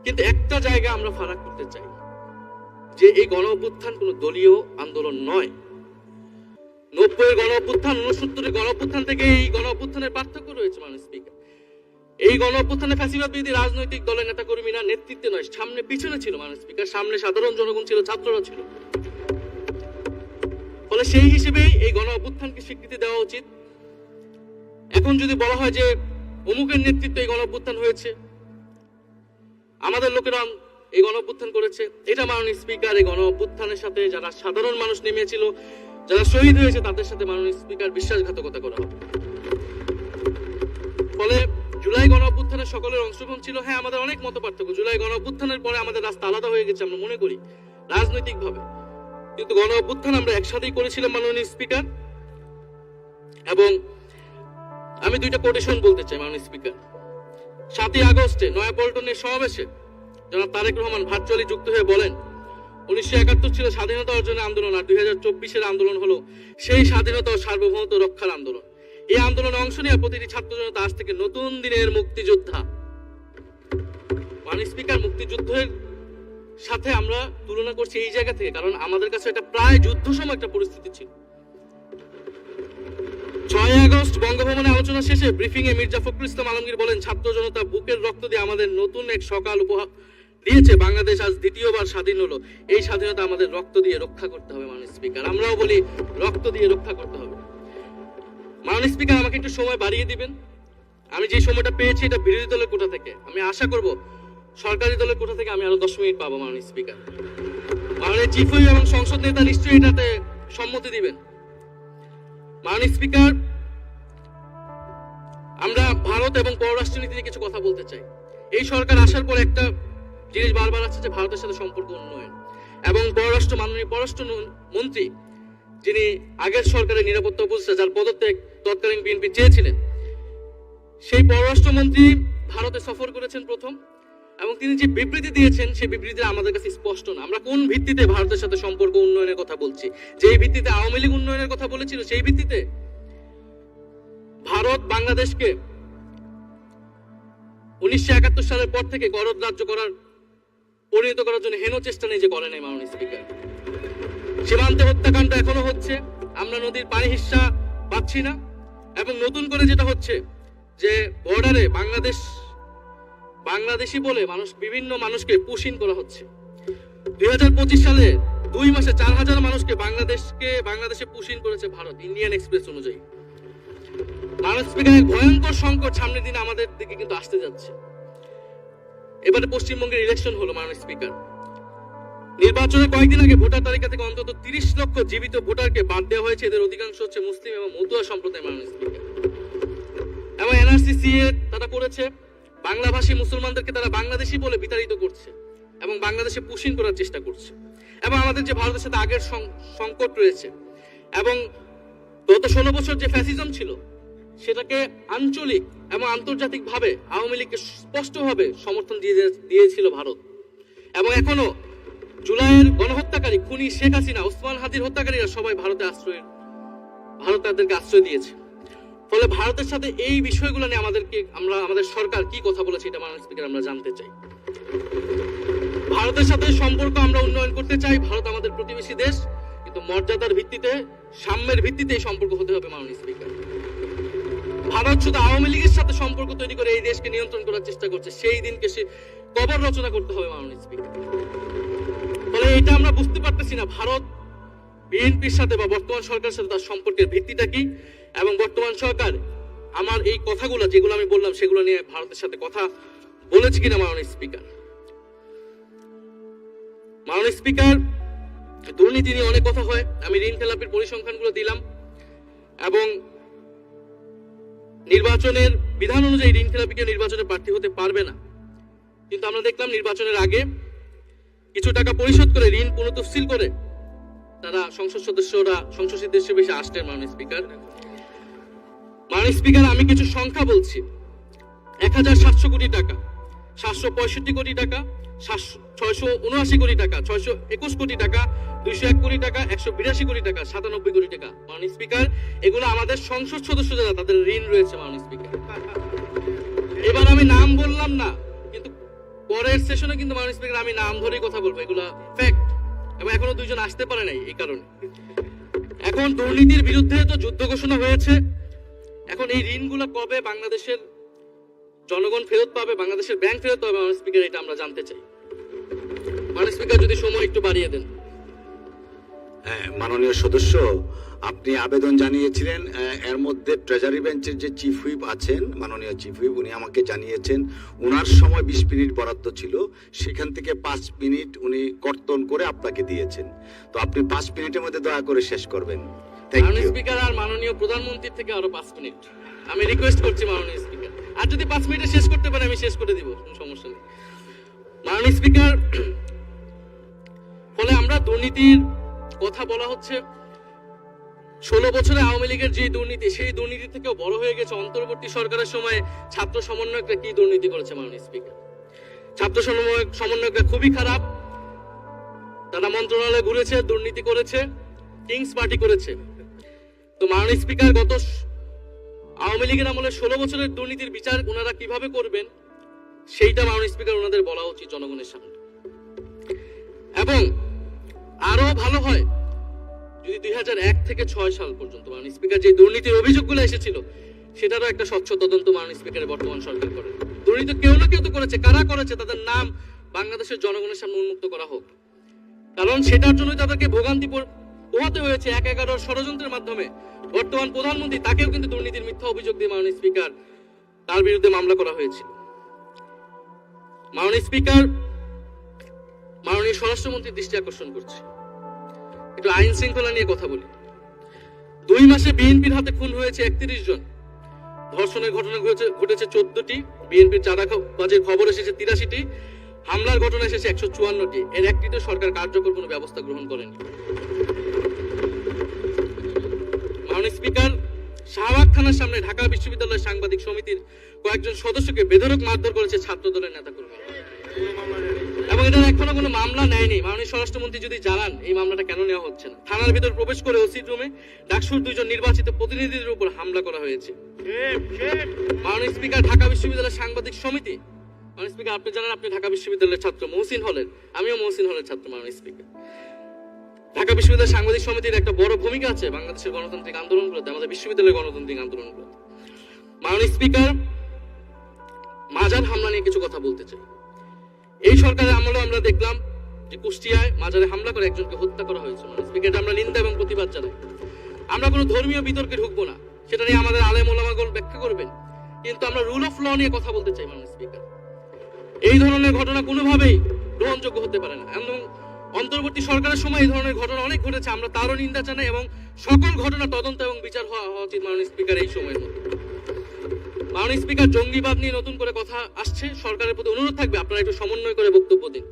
কিন্তু একটা জায়গা আমরা ফারাক করতে চাই, যে এই গণ অভ্যুত্থান কোনো দলীয় আন্দোলন নয়। 90-এর গণ অভ্যুত্থান, 69-এর গণ অভ্যুত্থান থেকে এই গণ অভ্যুত্থানের পার্থক্য রয়েছে মাননীয় স্পিকার। এই গণ অভ্যুত্থানে ফ্যাসিবাদ বিরোধী রাজনৈতিক দলের নেতাকর্মীরা নেতৃত্বে নয়, সামনে পিছনে ছিল মাননীয় স্পিকার। সামনে সাধারণ জনগণ ছিল, ছাত্ররা ছিল। ফলে সেই হিসেবে এই গণ অভ্যুত্থানকে স্বীকৃতি দেওয়া উচিত। এখন যদি বলা হয় যে অমুকের নেতৃত্বে এই গণ অভ্যুত্থান হয়েছে, আমাদের লোকেরা এই গণ অভ্যুত্থান করেছে, এটা মাননীয় স্পিকার এই গণ অভ্যুত্থানের সাথে যারা সাধারণ মানুষ নেমেছিল, যারা শহীদ হয়েছে, তাদের সাথে মাননীয় স্পিকার বিশ্বাসঘাতকতা করা হবে। ফলে জুলাই গণ অভ্যুত্থানের সকলের অংশগ্রহণ ছিল। হ্যাঁ, আমাদের অনেক মত পার্থক্য। জুলাই গণ অভ্যুত্থানের পরে আমাদের রাস্তা আলাদা হয়ে গেছে, আমরা মনে করি রাজনৈতিক ভাবে, কিন্তু গণ অভ্যুত্থান আমরা একসাথেই করেছিলাম মাননীয় স্পিকার। এবং আমি দুইটা কোটেশন বলতে চাই মাননীয় স্পিকার। 7ই আগস্টে নয়াপল্টনের সমাবেশে জনাব তারেক রহমান ভার্চুয়ালি যুক্ত হয়ে বলেন, 1971 ছিল স্বাধীনতা অর্জনের আন্দোলন, আর 2024-এর আন্দোলন হলো সেই স্বাধীনতা ও সার্বভৌমত্ব রক্ষার আন্দোলন। এই আন্দোলনে অংশ নিয়ে প্রতিটি ছাত্র জনতা আজ থেকে নতুন দিনের মুক্তিযোদ্ধা। মাননীয় স্পিকার, মুক্তিযুদ্ধের সাথে আমরা তুলনা করছি এই জায়গা থেকে, কারণ আমাদের কাছে এটা প্রায় যুদ্ধ সময় একটা পরিস্থিতি ছিল। 6 আগস্ট বঙ্গভবনে আলোচনা শেষে ব্রিফিং এ মির্জা ফখরুল ইসলাম আলমগীর বলেন, ছাত্র জনতা বুকের রক্ত দিয়ে আমাদের নতুন এক সকাল উপহার দিয়েছে। বাংলাদেশ আজ দ্বিতীয়বার স্বাধীন হলো। এই স্বাধীনতা আমাদের রক্ত দিয়ে রক্ষা করতে হবে। মাননীয় স্পিকার, আমরাও বলি রক্ত দিয়ে রক্ষা করতে হবে। মাননীয় স্পিকার, আমাকে একটু সময় বাড়িয়ে দিবেন। আমি যে সময়টা পেয়েছি এটা বিরোধী দলের কোটা থেকে, আমি আশা করব সরকারি দলের কোটা থেকে আমি আরো 10 মিনিট পাবো। মাননীয় স্পিকার, মাননীয় চিফ হুইপ এবং সংসদ নেতা নিশ্চয়ই এটাতে সম্মতি দিবেন। মাননীয় স্পিকার, আমরা ভারত এবং পররাষ্ট্রনীতি নিয়ে কিছু কথা বলতে চাই। এই সরকার আসার পর একটা জিনিস বারবার আছে যে ভারতের সাথে সম্পর্ক উন্নয়ন, এবং মাননীয় পররাষ্ট্র মন্ত্রী যিনি আগের সরকারের নিরাপত্তা উপদেষ্টা, যার পদত্যাগ তৎকালীন বিএনপি চেয়েছিলেন, সেই পররাষ্ট্রমন্ত্রী ভারতে সফর করেছেন প্রথম, এবং তিনি যে বিবৃতি দিয়েছেন সেই বিবৃতি আমাদের কাছে স্পষ্ট না। আমরা কোন ভিত্তিতে ভারতের সাথে সম্পর্ক উন্নয়নের কথা বলছি? যেই ভিত্তিতে আওয়ামী লীগ উন্নয়নের কথা বলেছিল, সেই ভিত্তিতে ভারত বাংলাদেশকে 1971 সালের পর থেকে গরদ রাজ্য পরিণত করার জন্য হেন চেষ্টা নেই যে করে নাই। মাননীয় স্পিকার, সীমান্তে হত্যাকাণ্ড এখনো হচ্ছে, আমরা নদীর পানি হিস্সা পাচ্ছি না, এবং নতুন করে যেটা হচ্ছে যে বর্ডারে বাংলাদেশি বলে বিভিন্ন মানুষকে পুশ ইন করা হচ্ছে। 2025 সালে 2 মাসে 4000 মানুষকে বাংলাদেশে পুশ ইন করেছে ভারত, ইন্ডিয়ান এক্সপ্রেস অনুযায়ী। মাননীয় স্পিকার, ভয়ঙ্কর সংকট সামনের দিনে আমাদের দিকে কিন্তু আসতে যাচ্ছে। এবারে পশ্চিমবঙ্গের ইলেকশন হলো। মাননীয় স্পিকার, নির্বাচনের কয়েকদিন আগে ভোটার তালিকা থেকে অন্তত 30 লক্ষ জীবিত ভোটারকে বাদ দেওয়া হয়েছে। এদের অধিকাংশ হচ্ছে মুসলিম এবং মতুয়া সম্প্রদায়। মাননীয় স্পিকার, এবং এনআরসি তারা করেছে, বাংলাভাষী মুসলমানদেরকে তারা বাংলাদেশি বলে বিতাড়িত করছে এবং বাংলাদেশে পুশিং করার চেষ্টা করছে। এবং আমাদের যে ভারতের সাথে আগের সংকট রয়েছে, এবং গত 16 বছর যে ফ্যাসিজম ছিল, সেটাকে আঞ্চলিক এবং আন্তর্জাতিক ভাবে আওয়ামী লীগকে স্পষ্টভাবে সমর্থন দিয়েছিল ভারত। এবং এখনো জুলাইয়ের গণহত্যাকারী খুনি শেখ হাসিনা, ওসমান হাদির হত্যাকারীরা সবাই ভারত তাদেরকে আশ্রয় দিয়েছে। ফলে ভারতের সাথে এই বিষয়গুলো নিয়ে আমাদের সরকার কি কথা বলেছে, এটা মাননীয় স্পিকার আমরা জানতে চাই। ভারতের সাথে সম্পর্ক আমরা উন্নয়ন করতে চাই। ভারত আমাদের প্রতিবেশী দেশ, কিন্তু মর্যাদার ভিত্তিতে, সাম্যের ভিত্তিতে এই সম্পর্ক হতে হবে। মাননীয় স্পিকার, ভারত শুধু আওয়ামী লীগের সাথে সম্পর্ক তৈরি করে এই দেশকে নিয়ন্ত্রণ করার চেষ্টা করছে, সেই দিনকে সে কবর রচনা করতে হবে। মাননীয় স্পিকার, ফলে এটা আমরা বুঝতে পারতেছি না ভারত বিএনপির সাথে বা বর্তমান সরকারের সাথে তার সম্পর্কের ভিত্তিটা কি, এবং বর্তমান সরকার আমার এই কথাগুলো যেগুলো আমি বললাম সেগুলো নিয়ে ভারতের সাথে কথা বলেছে কিনা। মাননীয় স্পিকার, দুর্নীতি নিয়ে অনেক কথা হয়। আমি ঋণ খেলাপির পরিসংখ্যানগুলো দিলাম, এবং নির্বাচনের বিধান অনুযায়ী ঋণ খেলাপিকে নির্বাচনে প্রার্থী হতে পারবে না, কিন্তু আমরা দেখলাম নির্বাচনের আগে কিছু টাকা পরিশোধ করে ঋণ পুনঃতফসিল করে তারা সংসদ সদস্যরা সংসদ সদস্য বেশি আসলেন। মাননীয় স্পিকার, আমি কিছু সংখ্যা বলছি। 1700 কোটি টাকা, 765 কোটি টাকা, 679 কোটি টাকা, 621 কোটি টাকা, 201 কোটি টাকা, 182 কোটি টাকা, 97 কোটি টাকা। মাননীয় স্পিকার, এগুলো আমাদের সংসদ সদস্য যারা তাদের ঋণ রয়েছে। মাননীয় স্পিকার, এবার আমি নাম বললাম না, কিন্তু পরের সেশনে কিন্তু মাননীয় স্পিকার আমি নাম ধরেই কথা বলবো, এগুলো ফ্যাক্ট। এবং এখনো 2 জন আসতে পারে নাই এই কারণে। এখন দুর্নীতির বিরুদ্ধে তো যুদ্ধ ঘোষণা হয়েছে, এখন এই ঋণগুলো কবে বাংলাদেশের জনগণ ফেরত পাবে, বাংলাদেশের ব্যাংক ফেরত পাবে? মাননীয় স্পিকার, এটা আমরা জানতে চাই। মাননীয় স্পিকার, যদি সময় একটু বাড়িয়ে দেন। মাননীয় সদস্য, আপনি আবেদন জানিয়েছিলেন, এর মধ্যে ট্রেজারি বেঞ্চের যে চিফ হুইপ আছেন, মাননীয় চিফ হুইপ, উনি আমাকে জানিয়েছেন ওনার সময় 20 মিনিট বরাদ্দ ছিল, সেখান থেকে 5 মিনিট উনি কর্তন করে আপনাকে দিয়েছেন। তো আপনি 5 মিনিটের মধ্যে দয়া করে শেষ করবেন। মাননীয় স্পিকার, আর মাননীয় প্রধানমন্ত্রীর থেকে আরো 5 মিনিট আমি রিকোয়েস্ট করছি। মাননীয় স্পিকার, আর যদি 5 মিনিটে শেষ করতে পারে আমি শেষ করে দিব, কোনো সমস্যা নেই। মাননীয় স্পিকার, ফলে আমরা দুর্নীতির কথা বলা হচ্ছে। 16 বছরে আওয়ামী লীগের যে দুর্নীতি, সেই দুর্নীতি থেকেও বড় হয়ে গেছে অন্তর্বর্তী সরকারের সময় ছাত্র সমন্বয়করা কি দুর্নীতি করেছে। মাননীয় স্পিকার, ছাত্র সমন্বয়করা খুবই খারাপ। তারা মন্ত্রণালয়ে ঘুরেছে, দুর্নীতি করেছে, কিংস পার্টি করেছে। তো মাননীয় স্পিকার, গত আওয়ামী লীগের আমলে 16 বছরের দুর্নীতির বিচার ওনারা কিভাবে করবেন সেইটা মাননীয় স্পিকার ওনাদের বলা উচিত জনগণের সামনে। এবং আরো ভালো হয় যদি 2001 থেকে 6 সাল পর্যন্ত মাননীয় স্পিকার যে দুর্নীতির অভিযোগগুলো এসেছিল সেটারও একটা স্বচ্ছ তদন্ত মাননীয় স্পিকারের বর্তমান সরকার করে। দুর্নীতি কেউ না কেউ তো করেছে, কারা করেছে তাদের নাম বাংলাদেশের জনগণের সামনে উন্মুক্ত করা হোক, কারণ সেটার জন্যই তাদেরকে ভোগান্তি পোহাতে হয়েছে 1/11 ষড়যন্ত্রের মাধ্যমে। বর্তমান প্রধানমন্ত্রী, তাকেও কিন্তু দুর্নীতির মিথ্যা অভিযোগ দিয়ে মাননীয় স্পিকার তার বিরুদ্ধে মামলা করা হয়েছিল। মাননীয় স্পিকার, মাননীয় স্বরাষ্ট্রমন্ত্রীর দৃষ্টি আকর্ষণ করছে, একটু আইন শৃঙ্খলা নিয়ে কথা বলি। 2 মাসে বিএনপির হাতে খুন হয়েছে 31 জন, ধর্ষণের ঘটনা ঘটেছে 14টি, বিএনপির চাঁদাবাজির খবর এসেছে 83টি, হামলার ঘটনা এসেছে 154টি। এর একটিতে সরকার কার্যকর কোনো ব্যবস্থা গ্রহণ করেনি। মাননীয় স্পিকার, শাহবাগ থানার সামনে ঢাকা বিশ্ববিদ্যালয়ের সাংবাদিক সমিতির কয়েকজন সদস্যকে বেধড়ক মারধর করেছে ছাত্র দলের নেতাকর্মী, এবং এটার এখনো কোনো মামলা নেয়নি। মাননীয় স্বরাষ্ট্রমন্ত্রী যদি জানান এই মামলাটা কেন নেওয়া হচ্ছে না। থানার ভিতর প্রবেশ করে ওসি রুমে ডাকসুর 2 জন নির্বাচিত প্রতিনিধিদের উপর হামলা করা হয়েছে। মাননীয় স্পিকার, ঢাকা বিশ্ববিদ্যালয়ের সাংবাদিক সমিতি, মাননীয় স্পিকার আপনি জানেন আপনি ঢাকা বিশ্ববিদ্যালয়ের ছাত্র, মহসিন হলের, আমিও মহসিন হলের ছাত্র। মাননীয় স্পিকার, ঢাকা বিশ্ববিদ্যালয়ের সাংবাদিক সমিতির একটা বড় ভূমিকা আছে বাংলাদেশের গণতান্ত্রিক আন্দোলনগুলোতে, আমাদের বিশ্ববিদ্যালয়ের গণতান্ত্রিক আন্দোলনগুলোতে। মাননীয় স্পিকার, মাজার হামলা নিয়ে কিছু কথা বলতে চাই। এই সরকারের আমলে আমরা দেখলাম যে কুষ্টিয়ায় মাজারে হামলা করে একজনকে হত্যা করা হয়েছে। মাননীয় স্পিকার, আমরা নিন্দা এবং প্রতিবাদ জানাই। আমরা কোনো ধর্মীয় বিতর্কে ঢুকবো না, সেটা নিয়ে আমাদের আলেম ওলামাগণ ব্যাখ্যা করবেন, কিন্তু আমরা রুল অফ ল নিয়ে কথা বলতে চাই। মাননীয় স্পিকার, এই ধরনের ঘটনা কোনোভাবেই গ্রহণযোগ্য হতে পারে না, এবং অন্তর্বর্তী সরকারের সময় এই ধরনের ঘটনা অনেক ঘটেছে, আমরা তারও নিন্দা জানাই, এবং সকল ঘটনা তদন্ত এবং বিচার হওয়া উচিত মাননীয় স্পিকার এই সময়ের মধ্যে। মাননীয় স্পিকার, জঙ্গিবাদ নিয়ে নতুন করে কথা আসছে, সরকারের প্রতি অনুরোধ থাকবে আপনারা একটু সমন্বয় করে বক্তব্য দিন।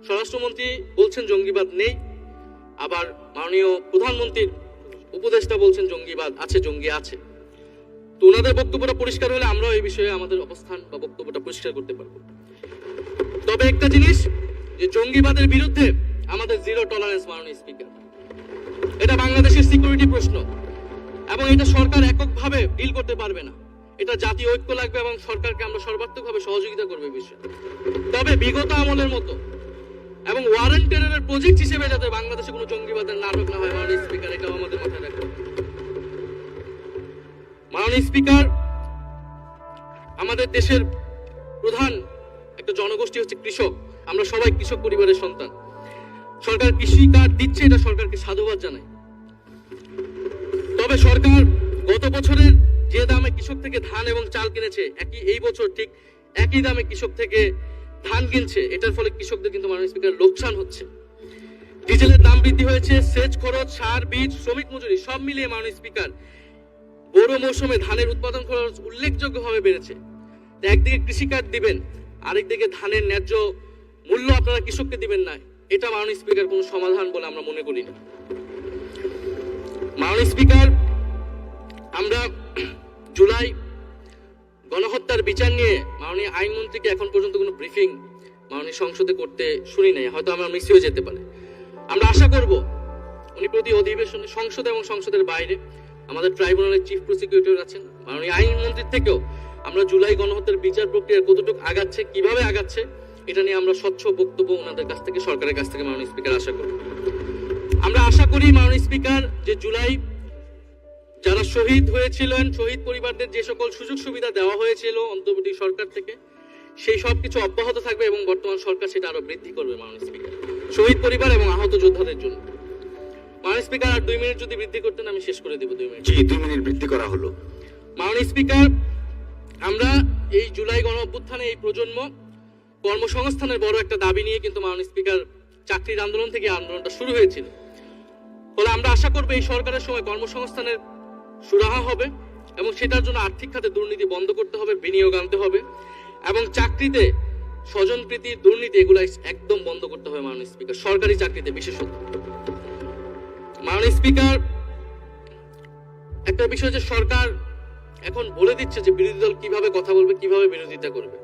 স্বরাষ্ট্রমন্ত্রী বলছেন জঙ্গিবাদ নেই, আবার মাননীয় প্রধানমন্ত্রীর উপদেষ্টা বলছেন জঙ্গিবাদ আছে, জঙ্গি আছে। তো ওনাদের বক্তব্যটা পরিষ্কার হলে আমরাও এই বিষয়ে আমাদের অবস্থান বা বক্তব্যটা পরিষ্কার করতে পারবো। তবে একটা জিনিস, যে জঙ্গিবাদের বিরুদ্ধে আমাদের জিরো টলারেন্স। মাননীয় স্পিকার, এটা বাংলাদেশের সিকিউরিটি প্রশ্ন, এবং এটা সরকার এককভাবে ডিল করতে পারবে না, এটা জাতীয় ঐক্য লাগবে, এবং সরকারকে আমরা সর্বাত্মকভাবে সহযোগিতা করবে বিষয়ে। তবে বিগত আমলের মতো এবং ওয়ারেন্ট টেররের প্রজেক্ট হিসেবে যাতে বাংলাদেশে কোনো জঙ্গিবাদের নাটক না হয়, মাননীয় স্পিকার, এটাও আমাদের মাথায় রাখবে। মাননীয় স্পিকার, আমাদের দেশের প্রধান একটা জনগোষ্ঠী হচ্ছে কৃষক, আমরা সবাই কৃষক পরিবারের সন্তান। সরকার কৃষি কার্ড দিচ্ছে, এটা সরকারকে সাধুবাদ জানাই। তবে সরকার গত বছরের যে দামে কৃষক থেকে ধান এবং চাল কিনেছে, এই বছর ঠিক একই দামে কৃষক থেকে ধান কিনছে, এটার ফলে কৃষকদের কিন্তু মাননীয় স্পিকার লোকসান হচ্ছে। ডিজেলের দাম বৃদ্ধি হয়েছে, সেচ খরচ, সার, বীজ, শ্রমিক মজুরি সব মিলিয়ে মাননীয় স্পিকার বড় মৌসুমে ধানের উৎপাদন খরচ উল্লেখযোগ্যভাবে বেড়েছে। একদিকে কৃষি কার্ড দিবেন, আরেকদিকে ধানের ন্যায্য মূল্য আপনারা কৃষককে দিবেন না, এটা মাননীয় স্পিকার কোনো সমাধান বলে আমরা মনে করি না। মাননীয় স্পিকার, আমরা জুলাই গণহত্যার বিচার নিয়ে মাননীয় আইনমন্ত্রীকে এখন পর্যন্ত কোনো ব্রিফিং মাননীয় সংসদে করতে শুনি নাই, হয়তো আমার মিস হয়ে যেতে পারে। আমরা আশা করব উনি প্রতি অধিবেশনে সংসদে এবং সংসদের বাইরে আমাদের ট্রাইব্যুনালের চিফ প্রসিকিউটর আছেন, মাননীয় আইনমন্ত্রীর থেকেও আমরা জুলাই গণহত্যার বিচার প্রক্রিয়া কতটুকু আগাচ্ছে, কিভাবে আগাচ্ছে, এটা নিয়ে আমরা স্বচ্ছ বক্তব্য ওনাদের কাছ থেকে, সরকারের কাছ থেকে মাননীয় স্পিকার আশা করি। আমরা আশা করি মাননীয় স্পিকার, যে জুলাই যারা শহীদ হয়েছিলেন, শহীদ পরিবারদের যে সকল সুযোগ সুবিধা দেওয়া হয়েছিল অন্তর্বর্তী সরকার থেকে, সেই সব কিছু অব্যাহত থাকবে, এবং বর্তমান সরকার সেটা আরো বৃদ্ধি করবে মাননীয় স্পিকার, শহীদ পরিবার এবং আহত যোদ্ধাদের জন্য। মাননীয় স্পিকার, আর 2 মিনিট যদি বৃদ্ধি করতেন আমি শেষ করে দিব। 2 মিনিট। জি, 2 মিনিট বৃদ্ধি করা হলো। মাননীয় স্পিকার, আমরা এই জুলাই গণ অভ্যুত্থানে এই প্রজন্ম কর্মসংস্থানের বড় একটা দাবি নিয়ে কিন্তু মাননীয় স্পিকার চাকরির আন্দোলন থেকে আন্দোলনটা শুরু হয়েছিল। ফলে আমরা আশা করব এই সরকারের সময় কর্মসংস্থানের সুরাহা হবে, এবং সেটার জন্য আর্থিক খাতে দুর্নীতি বন্ধ করতে হবে, বিনিয়োগ আনতে হবে, এবং চাকরিতে স্বজনপ্রীতি, দুর্নীতি এগুলো একদম বন্ধ করতে হবে মাননীয় স্পিকার, সরকারি চাকরিতে বিশেষত। মাননীয় স্পিকার, একটা বিষয় যে সরকার এখন বলে দিচ্ছে যে বিরোধী দল কিভাবে কথা বলবে, কিভাবে বিরোধিতা করবে,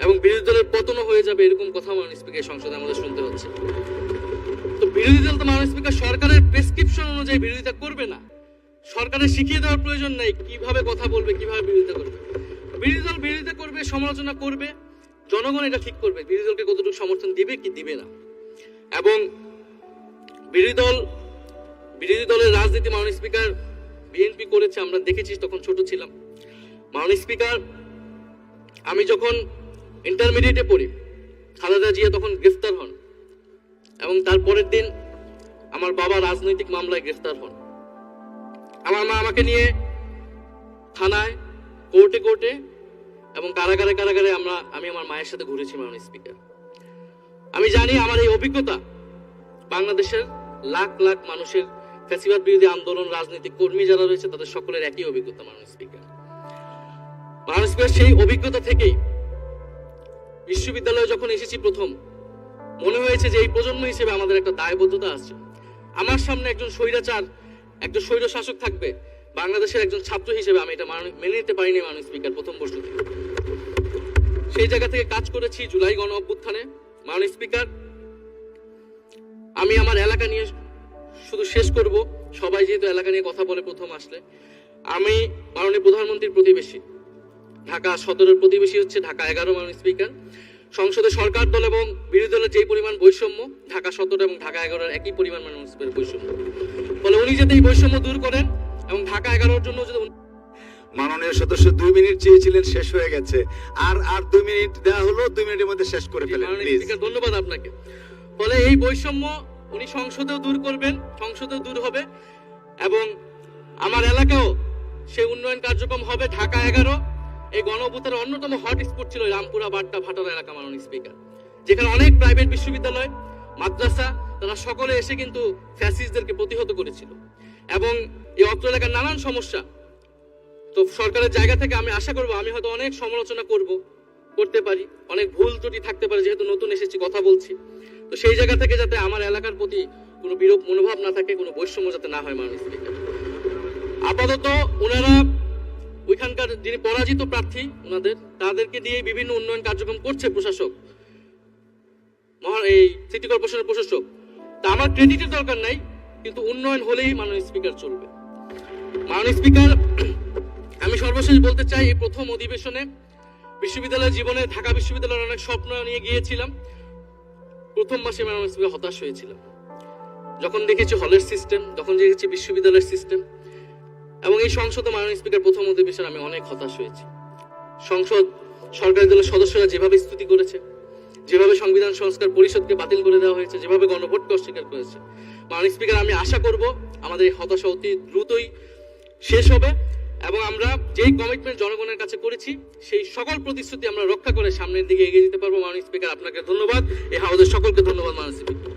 এবং বিরোধী দলের পতনও হয়ে যাবে, এরকম কথা মাননীয় স্পিকার সংসদে আমাদের শুনতে হচ্ছে। বিরোধী দল তো মাননীয় স্পিকার সরকারের প্রেসক্রিপশন অনুযায়ী বিরোধিতা করবে না। সরকারের শিখিয়ে দেওয়ার প্রয়োজন নেই কিভাবে কথা বলবে, কিভাবে বিরোধিতা করবে। বিরোধী দল বিরোধিতা করবে, সমালোচনা করবে, জনগণ এটা ঠিক করবে বিরোধী দলকে কতটুকু সমর্থন দিবে কি দিবে না। এবং বিরোধী দলের রাজনীতি মাননীয় স্পিকার বিএনপি করেছে, আমরা দেখেছি, তখন ছোট ছিলাম। মাননীয় স্পিকার, আমি যখন ইন্টারমিডিয়েটে পড়ি, খালেদা জিয়া তখন গ্রেফতার হন এবং তারপরের দিন আমার বাবা রাজনৈতিক মামলায় গ্রেফতার হন। আমার মা আমাকে নিয়ে থানায়, কোর্টে এবং কারাগারে আমি আমার মায়ের সাথে ঘুরেছি মাননীয় স্পিকার। আমি জানি আমার এই অভিজ্ঞতা বাংলাদেশের লাখ লাখ মানুষের, ফ্যাসিবাদ বিরোধী আন্দোলন, রাজনৈতিক কর্মী যারা রয়েছে তাদের সকলের একই অভিজ্ঞতা মাননীয় স্পিকার। মাননীয় স্পিকার, সেই অভিজ্ঞতা থেকেই বিশ্ববিদ্যালয়ে যখন এসেছি প্রথম, মনে হয়েছে যে এই প্রজন্ম হিসেবে আমাদের একটা দায়বদ্ধতা আছে। আমার সামনে একজন স্বৈর শাসক থাকবে, বাংলাদেশের একজন ছাত্র হিসেবে আমি এটা মেনে নিতে পারিনি মাননীয় স্পিকার প্রথম বর্ষ থেকে। সেই জায়গা থেকে কাজ করেছি জুলাই গণ অভ্যুত্থানে। মাননীয় স্পিকার, আমি আমার এলাকা নিয়ে শুধু শেষ করব, সবাই যেহেতু এলাকা নিয়ে কথা বলে প্রথম আসলে, আমি মাননীয় প্রধানমন্ত্রীর প্রতিবেশী, ঢাকা 17-এর প্রতিবেশী হচ্ছে ঢাকা 11 মাননীয় স্পিকার। সংসদে সরকার দল এবং বিরোধী দলের যে পরিমাণ বৈষম্য, ঢাকা 17 এবং ঢাকা 11-এর একই পরিমাণ মাননীয় স্পিকারের বৈষম্য। ফলে উনি যাতে এই বৈষম্য দূর করেন এবং ঢাকা 11-এর জন্য যদি মাননীয় সদস্য 2 মিনিট চেয়েছিলেন, শেষ হয়ে গেছে। আর 2 মিনিট দেওয়া হলো, 2 মিনিটের মধ্যে শেষ করে ফেলেন প্লিজ। ধন্যবাদ আপনাকে। ফলে এই বৈষম্য উনি সংসদেও দূর করবেন, সংসদেও দূর হবে এবং আমার এলাকাও সেই উন্নয়ন কার্যক্রম হবে। ঢাকা 11 এই গণ অভ্যুত্থানের অন্যতম হট স্পট ছিল রামপুরা, বাড্ডা, ভাটারা এলাকা মাননীয় স্পিকার, যেখানে অনেক প্রাইভেট বিশ্ববিদ্যালয়, মাদ্রাসা, তারা সকলে এসে কিন্তু ফ্যাসিস্টদেরকে প্রতিহত করেছিল। এবং এই অত্র এলাকার নানান সমস্যা, তো সরকারের জায়গা থেকে আমি আশা করব, আমি হয়তো অনেক সমালোচনা করতে পারি, অনেক ভুল ত্রুটি থাকতে পারে, যেহেতু নতুন এসেছি, কথা বলছি, তো সেই জায়গা থেকে যাতে আমার এলাকার প্রতি কোনো বিরূপ মনোভাব না থাকে, কোনো বৈষম্য যাতে না হয় মাননীয় স্পিকার। আপাতত ওনারা ওইখানকার যিনি পরাজিত প্রার্থী, তাদেরকে দিয়ে বিভিন্ন উন্নয়ন কার্যক্রম করছে প্রশাসক, এই সিটি কর্পোরেশনের প্রশাসক। তা আমার ক্রেডিটের দরকার নাই, কিন্তু উন্নয়ন হলেই মাননীয় স্পিকার চলবে। মাননীয় স্পিকার, আমি সর্বশেষ বলতে চাই, এই প্রথম অধিবেশনে বিশ্ববিদ্যালয় জীবনে ঢাকা বিশ্ববিদ্যালয়ের অনেক স্বপ্ন নিয়ে গিয়েছিলাম। প্রথম মাসে মাননীয় স্পিকার হতাশ হয়েছিলাম, যখন দেখেছি হলের সিস্টেম, যখন দেখেছি বিশ্ববিদ্যালয়ের সিস্টেম। এবং এই সংসদে মাননীয় স্পিকার প্রথম অধিবেশনে আমি অনেক হতাশ হয়েছি। সরকারি দলের সদস্যরা যেভাবে স্তুতি করেছে, যেভাবে সংবিধান সংস্কার পরিষদকে বাতিল করে দেওয়া হয়েছে, যেভাবে গণভোটকে অস্বীকার করেছে, মাননীয় স্পিকার, আমি আশা করব আমাদের এই হতাশা অতি দ্রুতই শেষ হবে এবং আমরা যেই কমিটমেন্ট জনগণের কাছে করেছি সেই সকল প্রতিশ্রুতি আমরা রক্ষা করে সামনের দিকে এগিয়ে যেতে পারবো। মাননীয় স্পিকার, আপনাকে ধন্যবাদ। এই হাউসের সকলকে ধন্যবাদ মাননীয় স্পিকার।